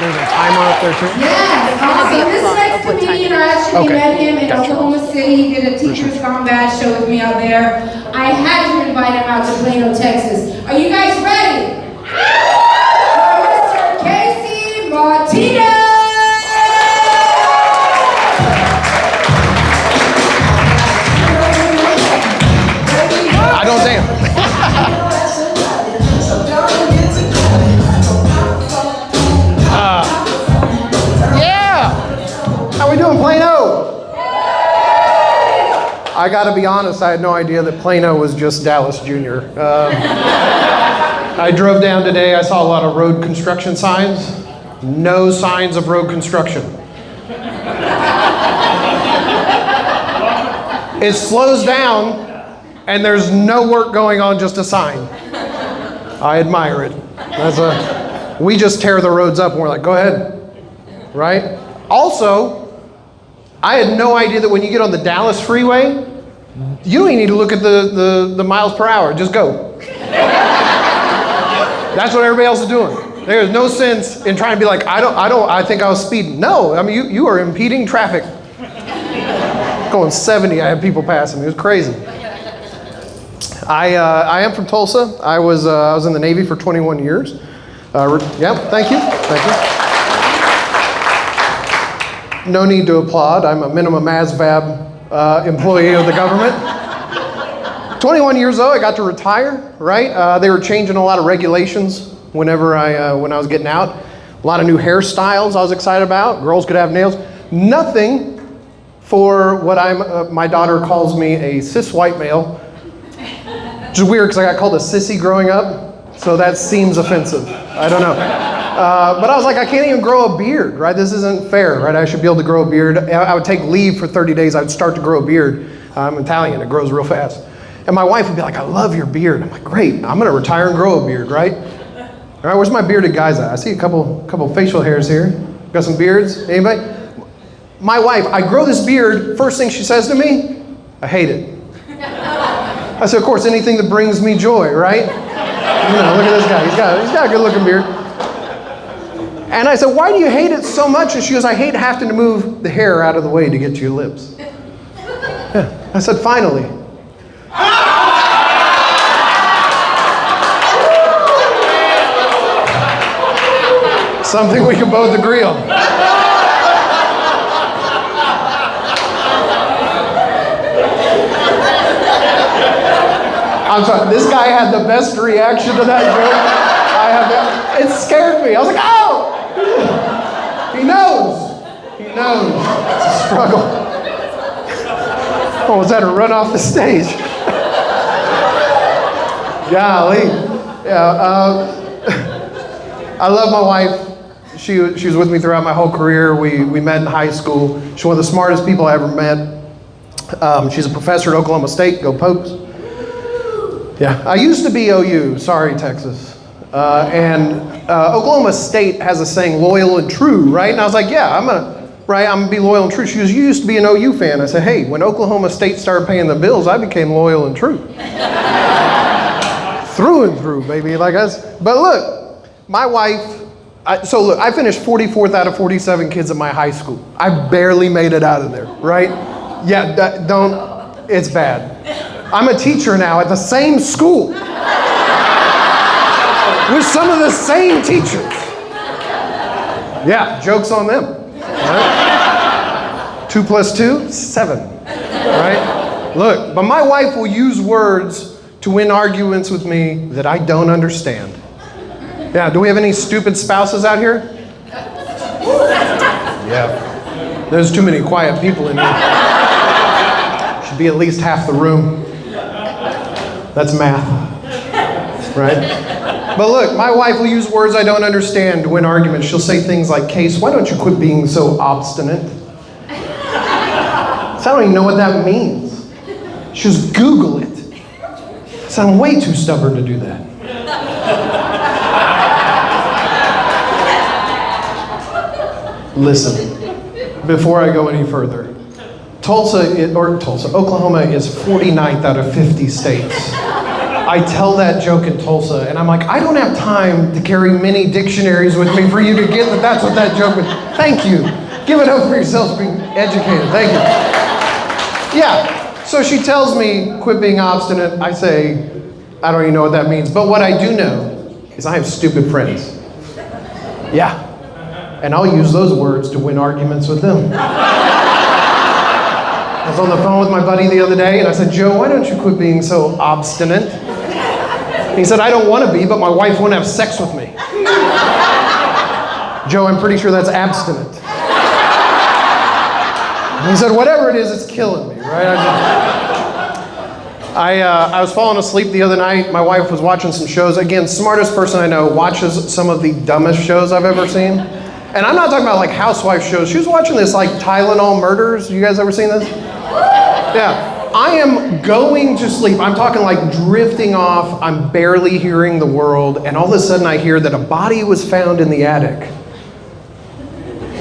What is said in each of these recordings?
there's a timer up there too? Yes, awesome. This next comedian, I actually met him in Oklahoma City. He did a Teacher's Gone Bad show with me out there. I had to invite him out to Plano, Texas. Are you guys ready? Mr. Casey Martinez! I don't dance. Yeah! How we doing, Plano? I gotta be honest, I had no idea that Plano was just Dallas Jr. I drove down today, I saw a lot of road construction signs. No signs of road construction. It slows down, and there's no work going on, just a sign. I admire it. We just tear the roads up and we're like, go ahead, right? Also, I had no idea that when you get on the Dallas freeway, you don't even need to look at the miles per hour, just go. That's what everybody else is doing. There's no sense in trying to be like, I think I was speeding. No, I mean, you are impeding traffic. Going 70, I had people passing me, it was crazy. I am from Tulsa. I was in the Navy for 21 years. Yeah, thank you. No need to applaud. I'm a minimum ASVAB employee of the government. 21 years old, I got to retire, right? They were changing a lot of regulations when I was getting out. A lot of new hairstyles I was excited about. Girls could have nails. Nothing for what my daughter calls me a cis white male. Which is weird because I got called a sissy growing up, so that seems offensive. I don't know. But I was like, I can't even grow a beard, right? This isn't fair, right? I should be able to grow a beard. I would take leave for 30 days. I would start to grow a beard. I'm Italian. It grows real fast. And my wife would be like, I love your beard. I'm like, great. I'm going to retire and grow a beard, right? All right, where's my bearded guys at? I see a couple facial hairs here. Got some beards? Anybody? My wife, I grow this beard. First thing she says to me, I hate it. I said, of course, anything that brings me joy, right? You know, look at this guy. He's got a good looking beard. And I said, why do you hate it so much? And she goes, I hate having to move the hair out of the way to get to your lips. Yeah. I said, finally. Something we can both agree on. I'm sorry, this guy had the best reaction to that joke. It scared me. I was like, oh! He knows. It's a struggle. Oh, was that a run off the stage? Golly. Yeah, I love my wife. She was with me throughout my whole career. We met in high school. She's one of the smartest people I ever met. She's a professor at Oklahoma State. Go Pokes. Yeah, I used to be OU. Sorry, Texas. And Oklahoma State has a saying, loyal and true, right? And I was like, yeah, I'm gonna be loyal and true. She goes, you used to be an OU fan. I said, hey, when Oklahoma State started paying the bills, I became loyal and true. Through and through, baby, like us. But look, my wife, I finished 44th out of 47 kids at my high school. I barely made it out of there, right? Yeah, it's bad. I'm a teacher now at the same school with some of the same teachers. Yeah, joke's on them. Right? 2 + 2, 7. Right? Look, but my wife will use words to win arguments with me that I don't understand. Yeah, do we have any stupid spouses out here? Yeah. There's too many quiet people in here. Should be at least half the room. That's math, right? But look, my wife will use words I don't understand to win arguments. She'll say things like, Case, why don't you quit being so obstinate? So I don't even know what that means. She goes, Google it. So I'm way too stubborn to do that. Listen, before I go any further, Oklahoma is 49th out of 50 states. I tell that joke in Tulsa, and I'm like, I don't have time to carry many dictionaries with me for you to get that that's what that joke was. Thank you. Give it up for yourselves being educated. Thank you. Yeah, so she tells me, quit being obstinate. I say, I don't even know what that means. But what I do know is I have stupid friends. Yeah, and I'll use those words to win arguments with them. I was on the phone with my buddy the other day, and I said, Joe, why don't you quit being so obstinate? He said, I don't want to be, but my wife won't have sex with me. Joe, I'm pretty sure that's abstinent. And he said, whatever it is, it's killing me, right? I was falling asleep the other night. My wife was watching some shows. Again, smartest person I know watches some of the dumbest shows I've ever seen. And I'm not talking about like housewife shows. She was watching this like Tylenol Murders. You guys ever seen this? Yeah. I am going to sleep. I'm talking like drifting off. I'm barely hearing the world. And all of a sudden I hear that a body was found in the attic.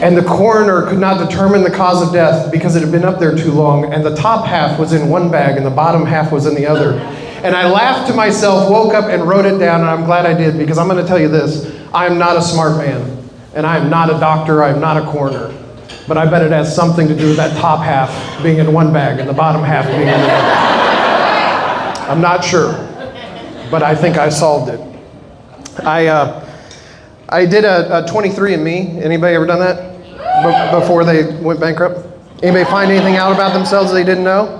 And the coroner could not determine the cause of death because it had been up there too long. And the top half was in one bag and the bottom half was in the other. And I laughed to myself, woke up and wrote it down. And I'm glad I did, because I'm going to tell you this. I am not a smart man. And I am not a doctor. I am not a coroner. But I bet it has something to do with that top half being in one bag and the bottom half being in the other. I'm not sure, but I think I solved it. I did a 23andMe. Anybody ever done that before they went bankrupt? Anybody find anything out about themselves they didn't know?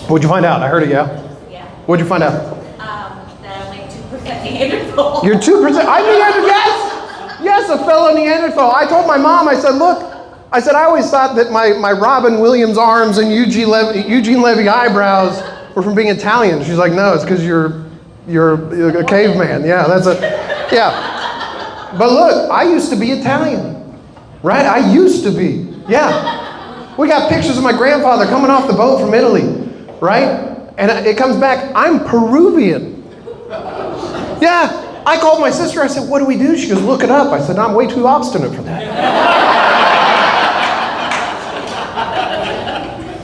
What'd you find out? I heard it, yeah. What'd you find out? That I'm like 2% Neanderthal. You're 2%? I Neanderthal, yes! Yes, a fellow Neanderthal. I told my mom, I said, look, I always thought that my Robin Williams arms and Eugene Levy eyebrows were from being Italian. She's like, no, it's because you're a caveman. Yeah, yeah. But look, I used to be Italian, right? I used to be, yeah. We got pictures of my grandfather coming off the boat from Italy, right? And it comes back, I'm Peruvian. Yeah. I called my sister, I said, what do we do? She goes, look it up. I said, I'm way too obstinate for that.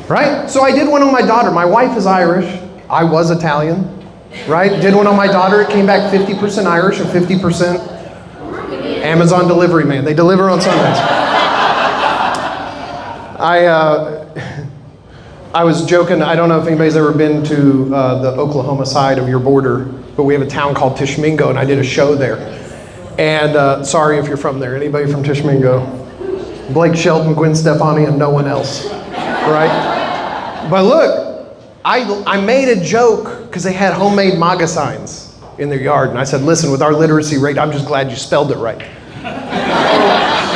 Right? So I did one on my daughter. My wife is Irish. I was Italian. Right? Did one on my daughter. It came back 50% Irish and 50% Amazon delivery man. They deliver on Sundays. I was joking. I don't know if anybody's ever been to the Oklahoma side of your border, but we have a town called Tishmingo, and I did a show there. And sorry if you're from there. Anybody from Tishmingo? Blake Shelton, Gwen Stefani, and no one else, right? But look, I made a joke because they had homemade MAGA signs in their yard. And I said, listen, with our literacy rate, I'm just glad you spelled it right.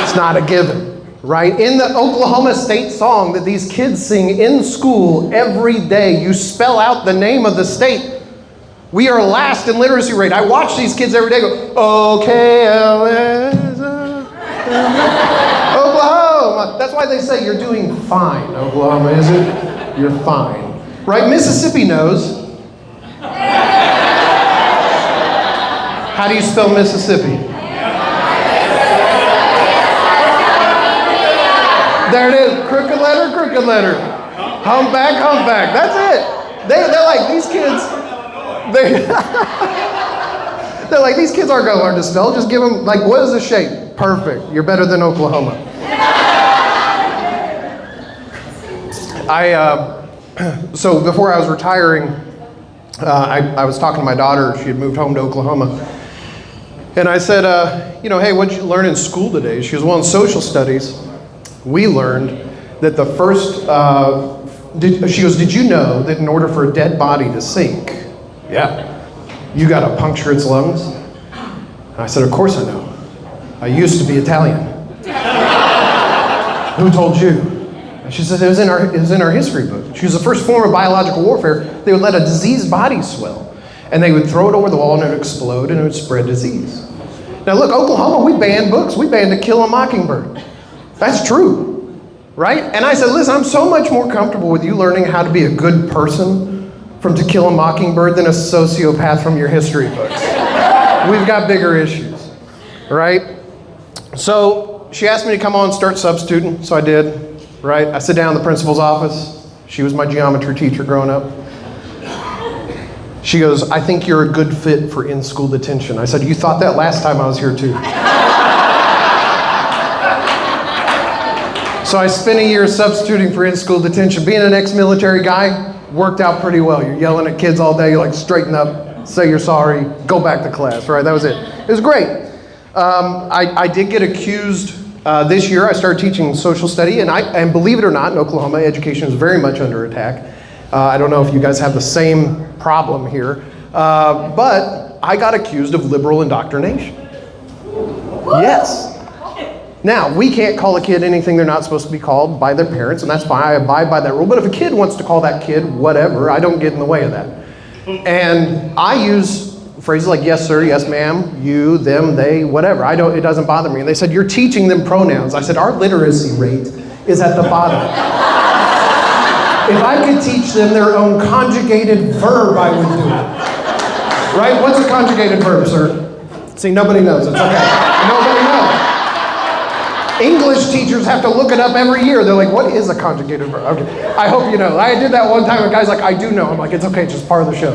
It's not a given, right? In the Oklahoma State song that these kids sing in school every day, you spell out the name of the state. We are last in literacy rate. I watch these kids every day go, Oklahoma. That's why they say you're doing fine, Oklahoma, is it? You're fine. Right? Mississippi knows. How do you spell Mississippi? There it is. Crooked letter, crooked letter. Humpback, humpback. That's it. They're like, these kids... They're like, these kids aren't going to learn to spell. Just give them, like, what is the shape? Perfect. You're better than Oklahoma. So before I was retiring, I was talking to my daughter. She had moved home to Oklahoma. And I said, hey, what did you learn in school today? She was, well, in social studies, we learned that the first, she goes, did you know that in order for a dead body to sink, yeah, you got to puncture its lungs? And I said, of course I know. I used to be Italian. Who told you? And she said, it was in our history book. She was the first form of biological warfare. They would let a diseased body swell, and they would throw it over the wall, and it would explode, and it would spread disease. Now look, Oklahoma, we banned books. We banned To Kill a Mockingbird. That's true, right? And I said, listen, I'm so much more comfortable with you learning how to be a good person from To Kill a Mockingbird than a sociopath from your history books. We've got bigger issues, right? So she asked me to come on and start substituting, so I did, right? I sit down in the principal's office. She was my geometry teacher growing up. She goes, I think you're a good fit for in-school detention. I said, you thought that last time I was here too. So I spent a year substituting for in-school detention. Being an ex-military guy worked out pretty well. You're yelling at kids all day, you're like, straighten up, say you're sorry, go back to class, right? That was it. It was great. I did get accused this year. I started teaching social study, and believe it or not, in Oklahoma, education is very much under attack. I don't know if you guys have the same problem here, but I got accused of liberal indoctrination. Yes. Now, we can't call a kid anything they're not supposed to be called by their parents, and that's fine. I abide by that rule. But if a kid wants to call that kid whatever, I don't get in the way of that. And I use phrases like yes, sir, yes, ma'am, you, them, they, whatever. It doesn't bother me. And they said, you're teaching them pronouns. I said, our literacy rate is at the bottom. If I could teach them their own conjugated verb, I would do it. Right? What's a conjugated verb, sir? See, nobody knows. It's okay. Nobody knows. English teachers have to look it up every year. They're like, what is a conjugated verb? Okay. I hope you know. I did that one time, and a guy's like, I do know. I'm like, it's okay, it's just part of the show.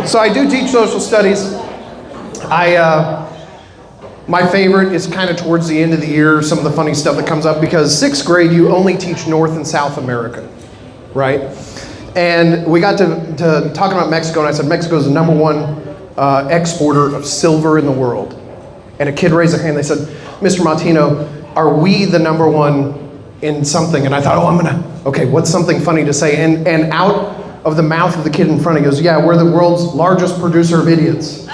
So I do teach social studies. My favorite is kind of towards the end of the year, some of the funny stuff that comes up, because 6th grade, you only teach North and South America, right? And we got to talking about Mexico, and I said, Mexico is the #1 exporter of silver in the world. And a kid raised their hand, they said, Mr. Martino, are we the #1 in something? And I thought, okay, what's something funny to say? And out of the mouth of the kid in front, he goes, yeah, we're the world's largest producer of idiots.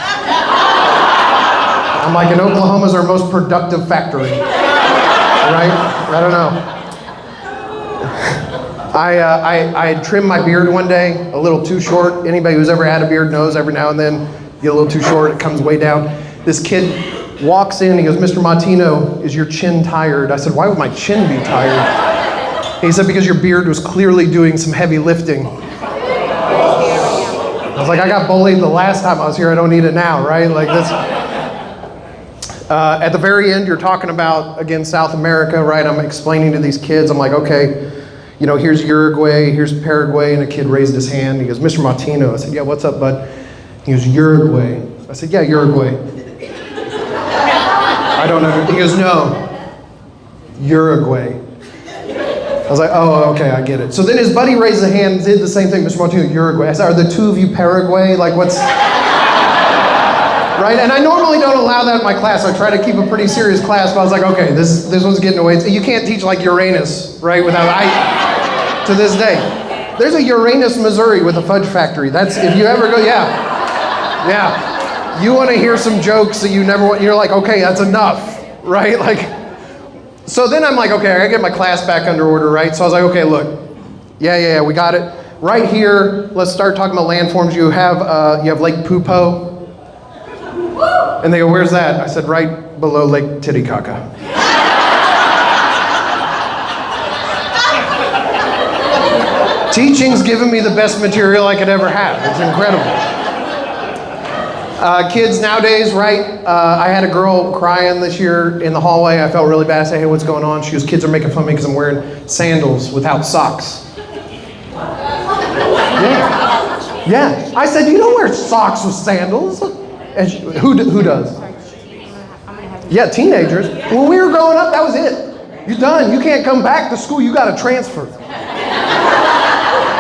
I'm like, and Oklahoma's our most productive factory, right? I don't know. I trimmed my beard one day, a little too short. Anybody who's ever had a beard knows every now and then you get a little too short, it comes way down. This kid walks in, he goes, Mr. Martino, is your chin tired? I said, why would my chin be tired? He said, because your beard was clearly doing some heavy lifting. I was like, I got bullied the last time I was here, I don't need it now, right? Like this. At the very end, you're talking about, again, South America, right? I'm explaining to these kids, I'm like, okay, you know, here's Uruguay, here's Paraguay, and a kid raised his hand. He goes, Mr. Martino. I said, yeah, what's up, bud? He goes, Uruguay. I said, yeah, Uruguay. I don't know. He goes, no, Uruguay. I was like, oh, okay, I get it. So then his buddy raised a hand and did the same thing, Mr. Martino, Uruguay. I said, are the two of you Paraguay? Like, what's... Right? And I normally don't allow that in my class. I try to keep a pretty serious class, but I was like, okay, this one's getting away. You can't teach like Uranus, right? To this day. There's a Uranus, Missouri with a fudge factory. That's, if you ever go, yeah. You want to hear some jokes that you never want, you're like, okay, that's enough, right? Like, so then I'm like, okay, I gotta get my class back under order, right? So I was like, okay, look, yeah, we got it. Right here, let's start talking about landforms. You have Lake Pupo. And they go, where's that? I said, right below Lake Titicaca. Teaching's given me the best material I could ever have. It's incredible. Kids nowadays, right? I had a girl crying this year in the hallway. I felt really bad. I said, hey, what's going on? She goes, kids are making fun of me because I'm wearing sandals without socks. Yeah. I said, you don't wear socks with sandals. And who does? Yeah, teenagers. When we were growing up, that was it. You're done. You can't come back to school. You got to transfer.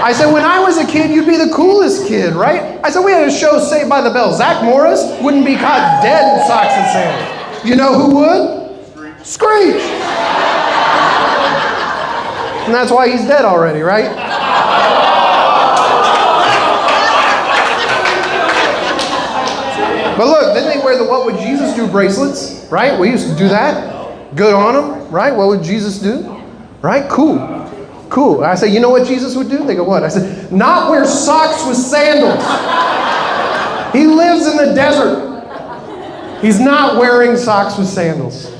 I said, when I was a kid, you'd be the coolest kid, right? I said, we had a show, Saved by the Bell. Zach Morris wouldn't be caught dead in socks and sandals. You know who would? Screech. And that's why he's dead already, right? But look, then they wear the What Would Jesus Do bracelets, right? We used to do that. Good on them, right? What would Jesus do? Right? Cool. I say, you know what Jesus would do? They go, what? I said, not wear socks with sandals. He lives in the desert. He's not wearing socks with sandals.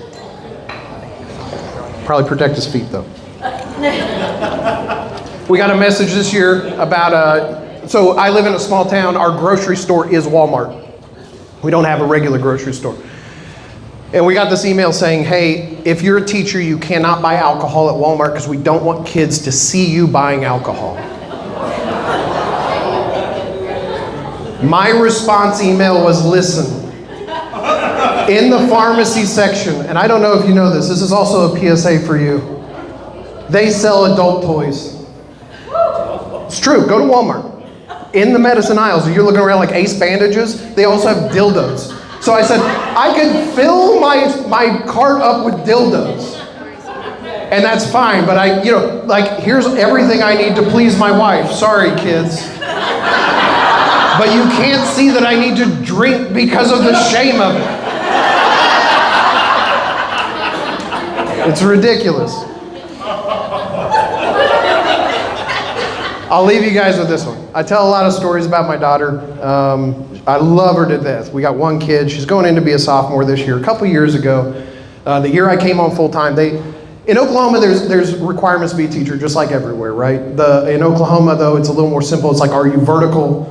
Probably protect his feet, though. We got a message this year about, so I live in a small town. Our grocery store is Walmart. We don't have a regular grocery store. And we got this email saying, hey, if you're a teacher, you cannot buy alcohol at Walmart because we don't want kids to see you buying alcohol. My response email was, listen, in the pharmacy section, and I don't know if you know this is also a PSA for you, they sell adult toys. It's true, go to Walmart. In the medicine aisles, if you're looking around like Ace bandages, they also have dildos. So I said, I could fill my cart up with dildos. And that's fine, but here's everything I need to please my wife. Sorry, kids. But you can't see that I need to drink because of the shame of it. It's ridiculous. I'll leave you guys with this one. I tell a lot of stories about my daughter. I love her to death. We got one kid. She's going in to be a sophomore this year. A couple years ago, the year I came on full time, in Oklahoma, there's requirements to be a teacher, just like everywhere, right? In Oklahoma, though, it's a little more simple. It's like, are you vertical?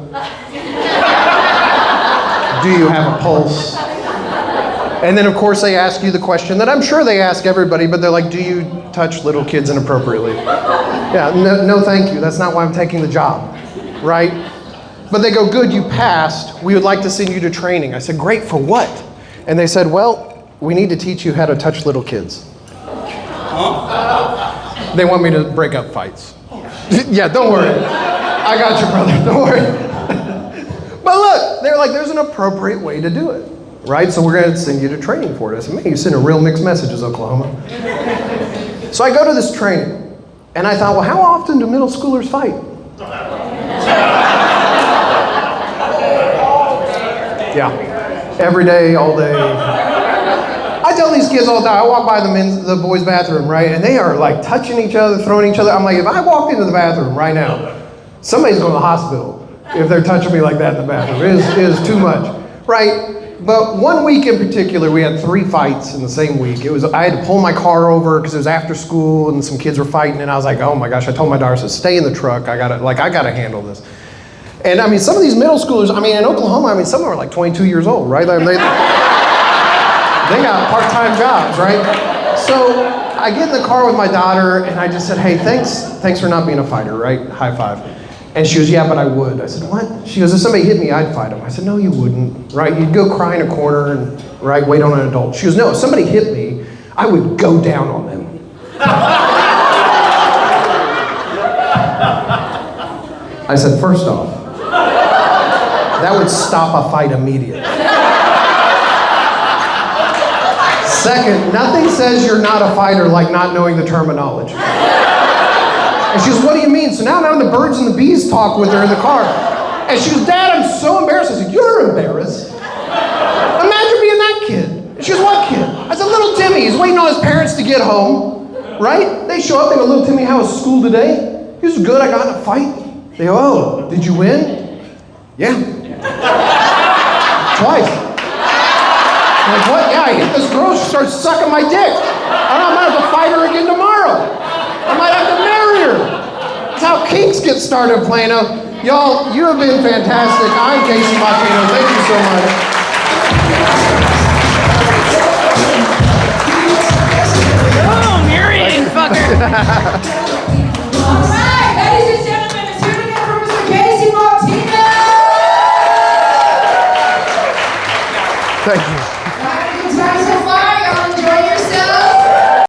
Do you have a pulse? And then, of course, they ask you the question that I'm sure they ask everybody, but they're like, do you touch little kids inappropriately? Yeah, no, thank you. That's not why I'm taking the job, right? But they go, good, you passed. We would like to send you to training. I said, great, for what? And they said, well, we need to teach you how to touch little kids. They want me to break up fights. Yeah, don't worry. I got you, brother. Don't worry. But look, they're like, there's an appropriate way to do it, right? So we're going to send you to training for it. I said, man, you send a real mixed messages, Oklahoma. So I go to this training, and I thought, well, how often do middle schoolers fight? Yeah, every day, all day. I tell these kids all the time, I walk by the boys' bathroom, right? And they are like touching each other, throwing each other. I'm like, if I walked into the bathroom right now, somebody's going to the hospital if they're touching me like that in the bathroom. It is too much, right? But one week in particular, we had 3 fights in the same week. I had to pull my car over because it was after school and some kids were fighting, and I was like, oh my gosh, I told my daughter, I said, stay in the truck. I gotta handle this. And I mean, some of these middle schoolers, I mean, in Oklahoma, I mean, some of them are like 22 years old, right? I mean, they got part-time jobs, right? So I get in the car with my daughter, and I just said, hey, thanks for not being a fighter, right? High five. And she goes, yeah, but I would. I said, what? She goes, if somebody hit me, I'd fight them. I said, no, you wouldn't, right? You'd go cry in a corner and, right, wait on an adult. She goes, no, if somebody hit me, I would go down on them. I said, first off, that would stop a fight immediately. Second, nothing says you're not a fighter like not knowing the terminology. And she goes, what do you mean? So now the birds and the bees talk with her in the car. And she goes, Dad, I'm so embarrassed. I said, you're embarrassed? Imagine being that kid. And she goes, what kid? I said, little Timmy. He's waiting on his parents to get home, right? They show up, they go, little Timmy, how was school today? He was good, I got in a fight. They go, oh, did you win? Yeah. Twice. I'm like, what? Yeah, I hit this girl, she started sucking my dick. I might have to fight her again tomorrow. I might have to marry her. That's how kinks get started, Plano. Y'all, you have been fantastic. I'm Casey Martino. Thank you so much. Oh, you're eating, fucker.